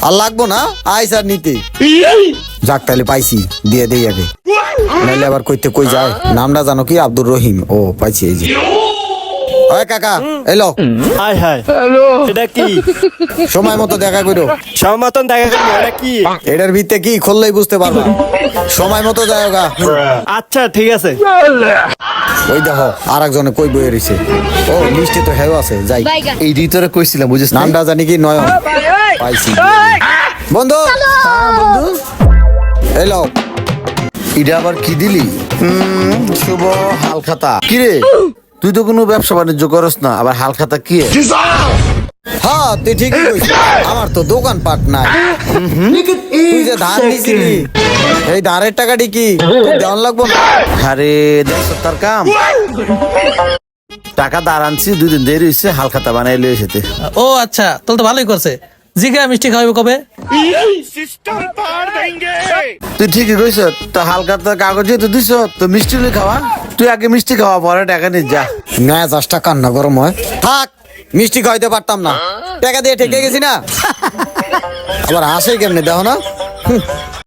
আর লাগবো না আইস আর নিতে যাক তাহলে পাইছি দিয়ে দেই আগে নাইলে আবার কইতে কই যায় নামটা জানো কি আব্দুর রহিম ও পাইছি এই যে ওই কাকা এলো হাই হাই এটা কি সময় মতো দেখা করো সমতন দেখা করবো এটা কি এটার ভিতরে কি খুললেই বুঝতে পারবা সময় মতো যায় গা আচ্ছা ঠিক আছে ওই দেখো আর একজনে কই বইয়ে রইছে ও লিস্টে তো হেও আছে যাই এই ভিতরে কইছিলাম বুঝিস না নামটা জানি কি নয়ন পাইছি বন্ধু বন্ধু এলো এটা আবার কি দিলি শুভ হালখাতা কি রে তুই তো কোনো ব্যবসা বাণিজ্য করস না আবার হালখাতা কি হ্যাঁ তুই ঠিকই কইছিস আমার তো দোকান পাট নাই তুই যে ধার নিছিলি এই ধারের টাকাটি কি তোর দেওয়ান লাগবো না আরে দেখছ তার কাম টাকা দাঁড় আনছি 2 দিন দেরি হইছে হালখাতা বানাই লই এসেতে ও আচ্ছা তাহলে তো ভালোই করছে জিগা মিষ্টি খাওয়াবে কবে তুই ঠিকই কইছ তো হালখাতা কাগজে তো দিছ তো মিষ্টি লই খাওয়া তুই আগে মিষ্টি খাওয়া পরে টাকা নিয়ে যা নয় 10 টাকা কান্না গরম হয় থাক মিষ্টি খাইতে পারতাম না টাকা দিয়ে ঠেকে গেছি না আবার হাসে কেমনে দেখো না